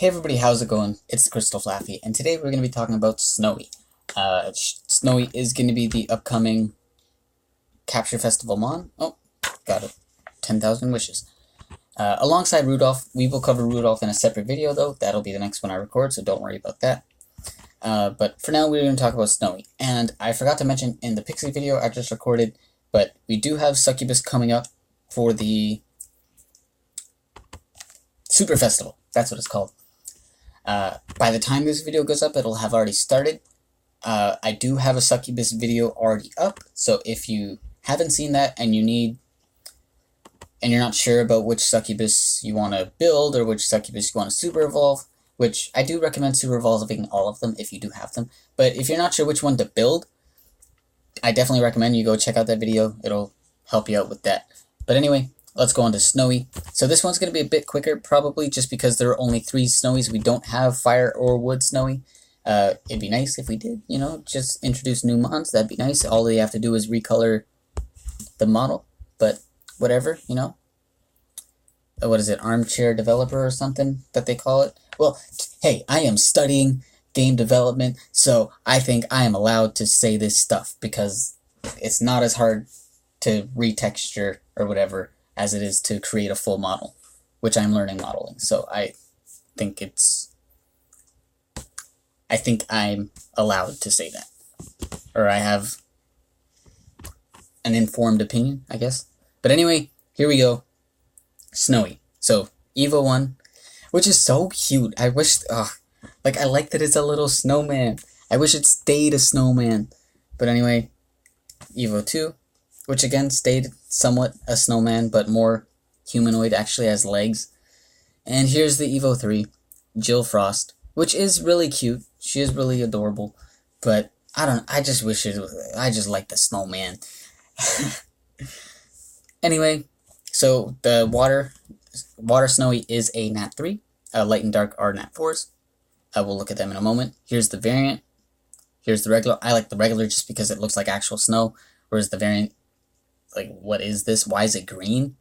Hey everybody, how's it going? It's the Crystal Flaffy, and today we're going to be talking about Snowee. Snowee is going to be the upcoming Capture Festival Mon. Oh, got it. 10,000 wishes. Alongside Rudolph, we will cover Rudolph in a separate video though. That'll be the next one I record, so don't worry about that. But for now, we're going to talk about Snowee. And I forgot to mention in the Pixie video I just recorded, but we do have Succubus coming up for the Super Festival. That's what it's called. By the time this video goes up, it'll have already started. I do have a Succubus video already up, so if you haven't seen that and you're not sure about which Succubus you want to build or which Succubus you want to super evolve, which I do recommend super evolving all of them if you do have them, but if you're not sure which one to build, I definitely recommend you go check out that video. It'll help you out with that. But anyway, let's go on to Snowee. So this one's going to be a bit quicker, probably just because there are only 3 Snowees. We don't have fire or wood Snowee. It'd be nice if we did, just introduce new mons. That'd be nice. All they have to do is recolor the model, but whatever, What is it, armchair developer or something that they call it? Well, hey, I am studying game development, so I think I am allowed to say this stuff because it's not as hard to retexture or whatever as it is to create a full model, which I'm learning modeling. So I think I'm allowed to say that, or I have an informed opinion, I guess. But anyway, here we go. Snowee. So Evo 1, which is so cute. I wish, I like that it's a little snowman. I wish it stayed a snowman. But anyway, Evo 2, which again stayed somewhat a snowman, but more humanoid, actually has legs. And here's the Evo 3, Jill Frost, which is really cute. She is really adorable, but I just wish I just like the snowman. Anyway, so the water Snowee is a Nat 3, light and dark are Nat 4s. We'll look at them in a moment. Here's the variant. Here's the regular. I like the regular just because it looks like actual snow, whereas the variant, what is this? Why is it green?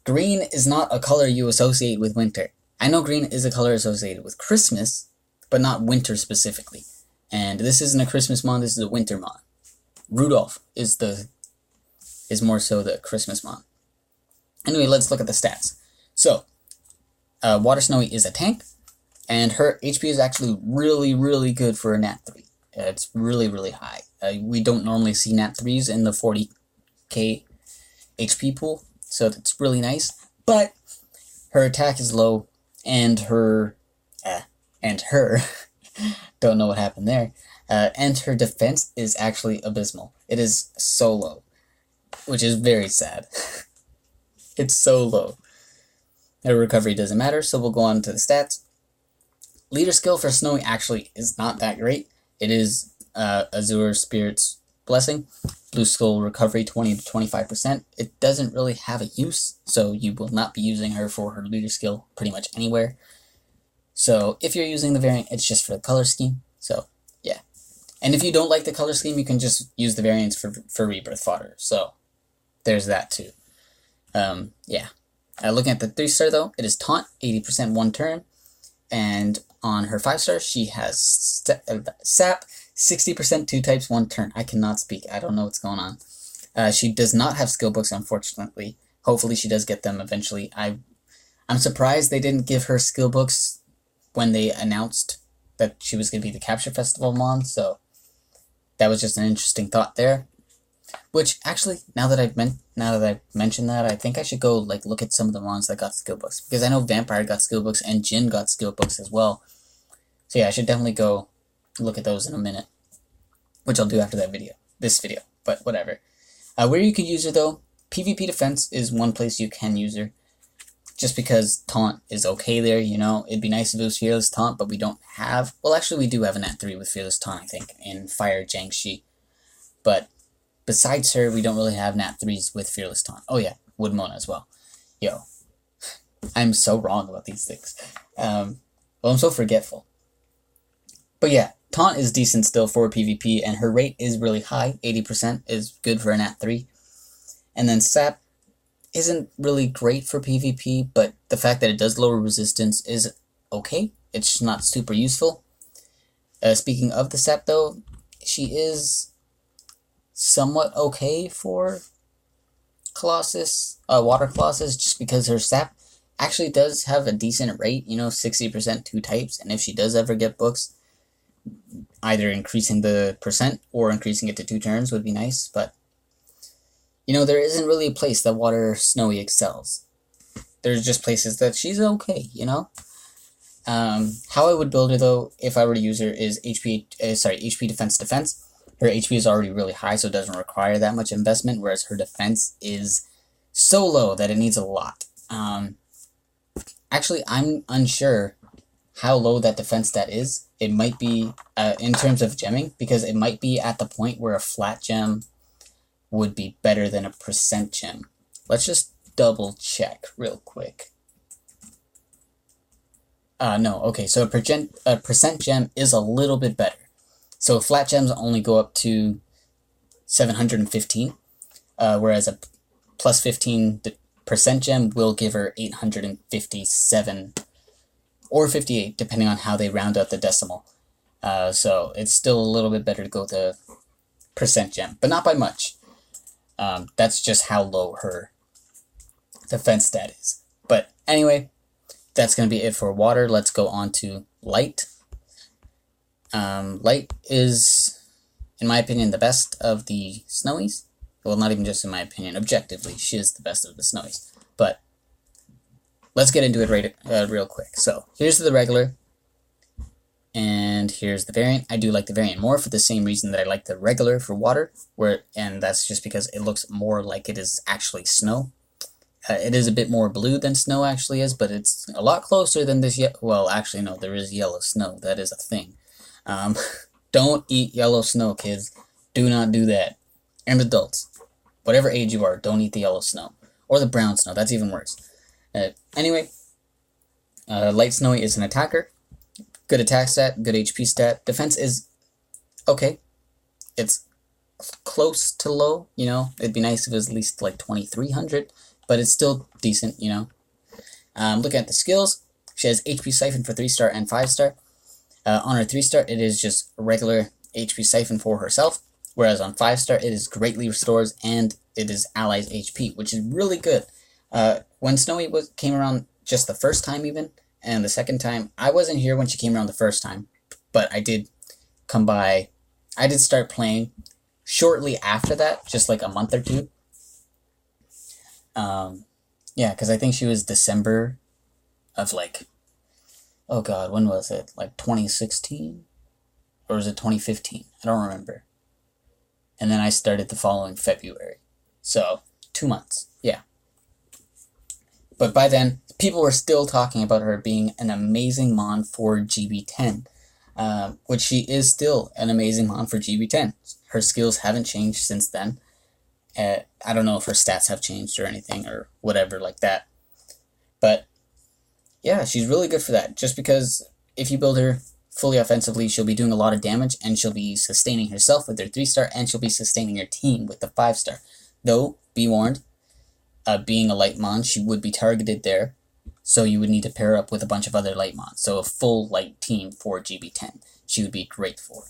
Green is not a color you associate with winter. I know green is a color associated with Christmas, but not winter specifically. And this isn't a Christmas mon, this is a winter mon. Rudolph is more so the Christmas mon. Anyway, let's look at the stats. So, Water Snowee is a tank, and her HP is actually really, really good for a Nat 3. It's really, really high. We don't normally see Nat 3s in the 40k HP pool, so that's really nice. But her attack is low, and her don't know what happened there. And her defense is actually abysmal. It is so low, which is very sad. It's so low. Her recovery doesn't matter, so we'll go on to the stats. Leader skill for Snowee actually is not that great. It is Azure Spirit's Blessing. Blue Skull recovery 20 to 25%. It doesn't really have a use, so you will not be using her for her leader skill pretty much anywhere. So if you're using the variant, it's just for the color scheme. So yeah. And if you don't like the color scheme, you can just use the variants for rebirth fodder. So there's that too. Yeah. Looking at the 3-star though, it is taunt, 80% one turn. And on her 5-star, she has sap, 60% 2 types 1 turn. I cannot speak. I don't know what's going on. She does not have skill books, unfortunately. Hopefully she does get them eventually. I'm surprised they didn't give her skill books when they announced that she was going to be the Capture Festival mon, so that was just an interesting thought there. Which, actually, now that I've mentioned that, I think I should go look at some of the mons that got skill books. Because I know Vampire got skill books and Jin got skill books as well. So yeah, I should definitely go look at those in a minute. Which I'll do after this video, but whatever. Where you can use her though, PvP defense is one place you can use her. Just because taunt is okay there, It'd be nice if it was Fearless Taunt, but we don't have... Well, actually we do have a Nat 3 with Fearless Taunt, I think, in Fire Jiangxi. But besides her, we don't really have Nat 3s with Fearless Taunt. Oh yeah, Wood Mona as well. Yo, I'm so wrong about these things. Well, I'm so forgetful. But yeah, Taunt is decent still for PvP, and her rate is really high. 80% is good for a Nat 3. And then Sap isn't really great for PvP, but the fact that it does lower resistance is okay. It's not super useful. Speaking of the sap, though, she is somewhat okay for Colossus, Water Colossus, just because her sap actually does have a decent rate, 60% 2 types, and if she does ever get books, either increasing the percent or increasing it to 2 turns would be nice, but, there isn't really a place that Water Snowee excels. There's just places that she's okay, How I would build her, though, if I were to use her, is HP defense. Her HP is already really high, so it doesn't require that much investment, whereas her defense is so low that it needs a lot. Actually, I'm unsure how low that defense stat is. It might be, in terms of gemming, because it might be at the point where a flat gem would be better than a percent gem. Let's just double check real quick. No, okay, so a percent gem is a little bit better. So flat gems only go up to 715, whereas a plus 15% gem will give her 857 or 58, depending on how they round out the decimal. So it's still a little bit better to go to percent gem, but not by much. That's just how low her defense stat is. But anyway, that's going to be it for water. Let's go on to light. Light is, in my opinion, the best of the Snowees. Well, not even just in my opinion. Objectively, she is the best of the Snowees. But let's get into it real quick. So here's the regular, and here's the variant. I do like the variant more for the same reason that I like the regular for water, and that's just because it looks more like it is actually snow. It is a bit more blue than snow actually is, but it's a lot closer than this. Well, actually, no, there is yellow snow. That is a thing. Don't eat yellow snow, kids. Do not do that. And adults, whatever age you are, don't eat the yellow snow. Or the brown snow, that's even worse. Anyway, Light Snowee is an attacker. Good attack stat, good HP stat. Defense is okay. It's close to low, It'd be nice if it was at least like 2300, but it's still decent, Looking at the skills, she has HP Siphon for 3-star and 5-star. On her 3-star, it is just a regular HP Siphon for herself, whereas on 5-star, it is greatly restores and it is allies HP, which is really good. When Snowee came around just the first time even, and the second time, I wasn't here when she came around the first time, but I did start playing shortly after that, just like a month or two. Yeah, because I think she was December of oh god, when was it? Like 2016? Or was it 2015? I don't remember. And then I started the following February. So, 2 months. Yeah. But by then, people were still talking about her being an amazing mon for GB10. Which she is still an amazing mon for GB10. Her skills haven't changed since then. I don't know if her stats have changed or anything or whatever like that. But yeah, she's really good for that. Just because if you build her fully offensively, she'll be doing a lot of damage, and she'll be sustaining herself with her 3-star, and she'll be sustaining her team with the 5-star. Though, be warned, being a light mon, she would be targeted there, so you would need to pair up with a bunch of other light mons. So a full light team for GB10, she would be great for.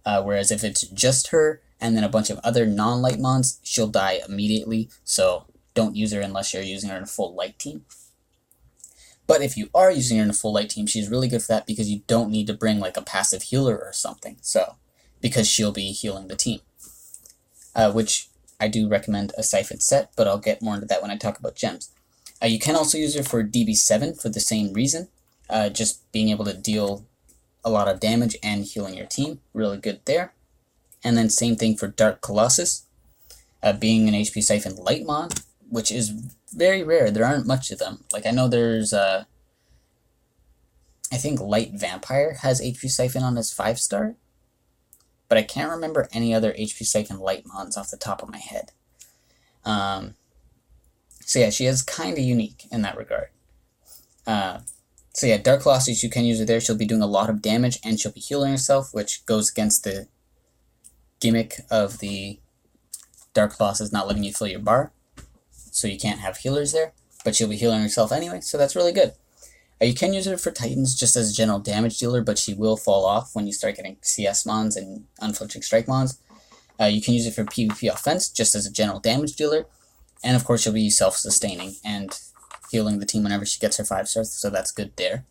Whereas if it's just her, and then a bunch of other non-light mons, she'll die immediately, so don't use her unless you're using her in a full light team. But if you are using her in a full light team, she's really good for that because you don't need to bring like a passive healer or something. So, because she'll be healing the team. Which I do recommend a Siphon set, but I'll get more into that when I talk about gems. You can also use her for DB7 for the same reason. Just being able to deal a lot of damage and healing your team. Really good there. And then same thing for Dark Colossus. Being an HP Siphon light mon, which is very rare. There aren't much of them. Like, I know there's, I think Light Vampire has HP Siphon on his 5-star, but I can't remember any other HP Siphon light mons off the top of my head. So yeah, she is kind of unique in that regard. So yeah, Dark Colossus, you can use her there. She'll be doing a lot of damage, and she'll be healing herself, which goes against the gimmick of the Dark Colossus not letting you fill your bar. So you can't have healers there, but she'll be healing herself anyway, so that's really good. You can use her for Titans just as a general damage dealer, but she will fall off when you start getting CS mons and unflinching strike mons. You can use it for PvP offense just as a general damage dealer, and of course she'll be self-sustaining and healing the team whenever she gets her 5 stars, so that's good there.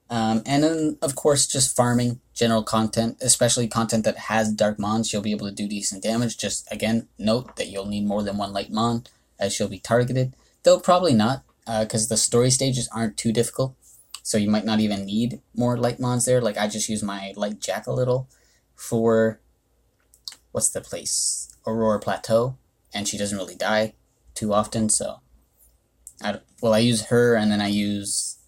And then, of course, just farming general content, especially content that has dark mons, she'll be able to do decent damage. Just, again, note that you'll need more than 1 light mon, as she'll be targeted. Though probably not, because the story stages aren't too difficult, so you might not even need more light mons there. Like, I just use my light jack a little for, what's the place? Aurora Plateau, and she doesn't really die too often, so... I use her, and then I use...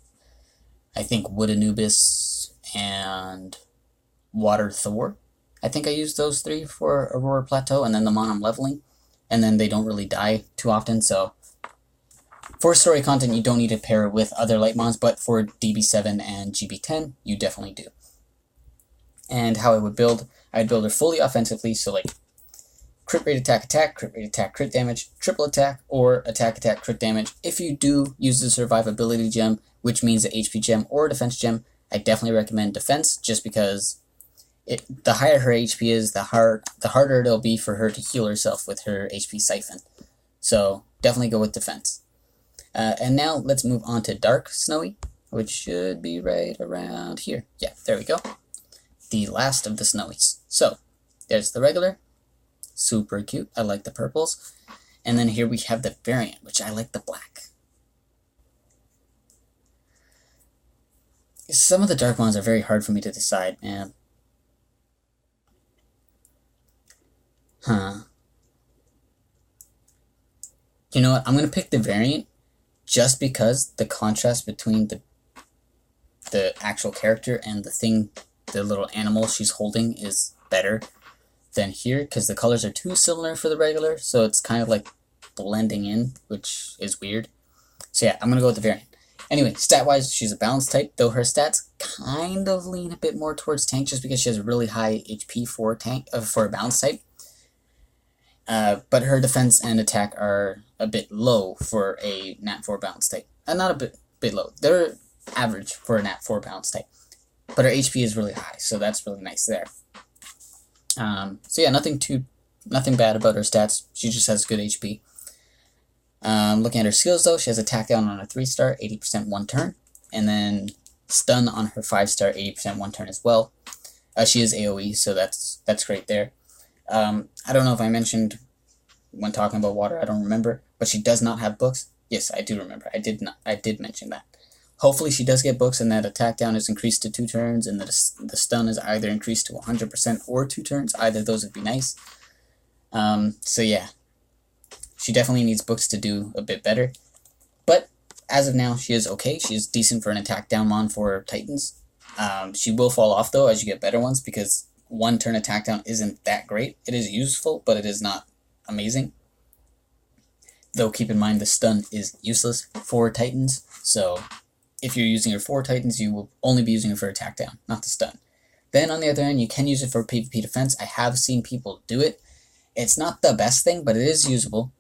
I think Wood Anubis and Water Thor. I think I use those 3 for Aurora Plateau, and then the mon I'm leveling. And then they don't really die too often, so... For story content, you don't need to pair it with other light mons, but for DB7 and GB10, you definitely do. And how I would build, I'd build her fully offensively, so like crit rate attack, crit rate attack, crit damage, triple attack, or attack crit damage. If you do use the survivability gem, which means the HP gem or defense gem, I definitely recommend defense, just because the higher her HP is, the harder it'll be for her to heal herself with her HP siphon. So definitely go with defense. And now let's move on to Dark Snowee, which should be right around here. Yeah, there we go. The last of the Snowees. So there's the regular, super cute. I like the purples. And then here we have the variant, which I like the black. Some of the dark ones are very hard for me to decide, man. You know what? I'm going to pick the variant just because the contrast between the actual character and the little animal she's holding is better than here, because the colors are too similar for the regular, so it's kind of like blending in, which is weird. So yeah, I'm going to go with the variant. Anyway, stat-wise, she's a balanced type, though her stats kind of lean a bit more towards tank just because she has a really high HP for a balanced type. But her defense and attack are a bit low for a Nat 4 balanced type. Not a bit low. They're average for a Nat 4 balanced type. But her HP is really high, so that's really nice there. So yeah, nothing bad about her stats. She just has good HP. Looking at her skills, though, she has attack down on a 3-star, 80% 1 turn, and then stun on her 5-star, 80% 1 turn as well. She is AoE, so that's great there. I don't know if I mentioned when talking about water, I don't remember, but she does not have books. Yes, I do remember. I did mention that. Hopefully she does get books, and that attack down is increased to 2 turns, and the stun is either increased to 100% or 2 turns. Either of those would be nice. So yeah. She definitely needs books to do a bit better. But as of now, she is okay. She is decent for an attack down mon for Titans. She will fall off, though, as you get better ones, because 1 turn attack down isn't that great. It is useful, but it is not amazing. Though keep in mind the stun is useless for Titans, so if you're using her for Titans, you will only be using her for attack down, not the stun. Then on the other hand, you can use it for PvP defense. I have seen people do it. It's not the best thing, but it is usable.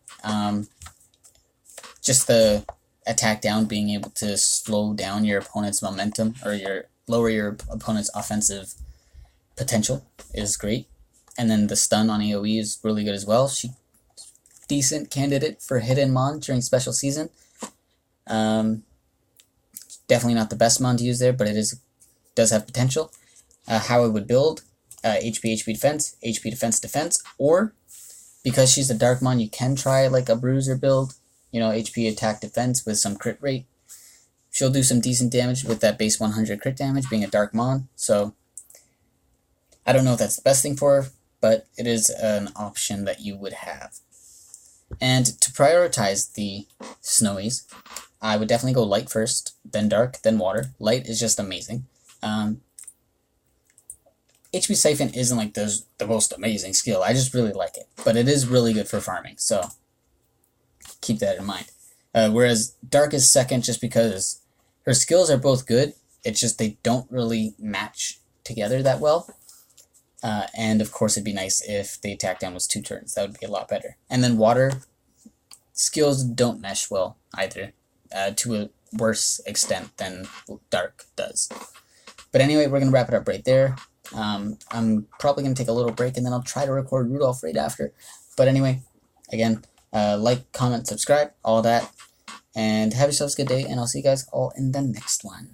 Just the attack down, being able to slow down your opponent's momentum, or lower your opponent's offensive potential is great. And then the stun on AoE is really good as well. She's decent candidate for hidden mon during special season. Definitely not the best mon to use there, but it does have potential. How I would build, HP defense, HP defense, or because she's a dark mon, you can try like a bruiser build, HP attack defense with some crit rate. She'll do some decent damage with that base 100 crit damage, being a dark mon, so I don't know if that's the best thing for her, but it is an option that you would have. And to prioritize the Snowees, I would definitely go light first, then dark, then water. Light is just amazing. HP Siphon isn't like the most amazing skill. I just really like it. But it is really good for farming, so keep that in mind. Whereas Dark is second just because her skills are both good. It's just they don't really match together that well. And of course it'd be nice if the attack down was 2 turns. That would be a lot better. And then Water skills don't mesh well either. To worse extent than dark does. But anyway, we're going to wrap it up right there. I'm probably going to take a little break, and then I'll try to record Rudolph right after. But anyway, again, like, comment, subscribe, all that. And have yourselves a good day, and I'll see you guys all in the next one.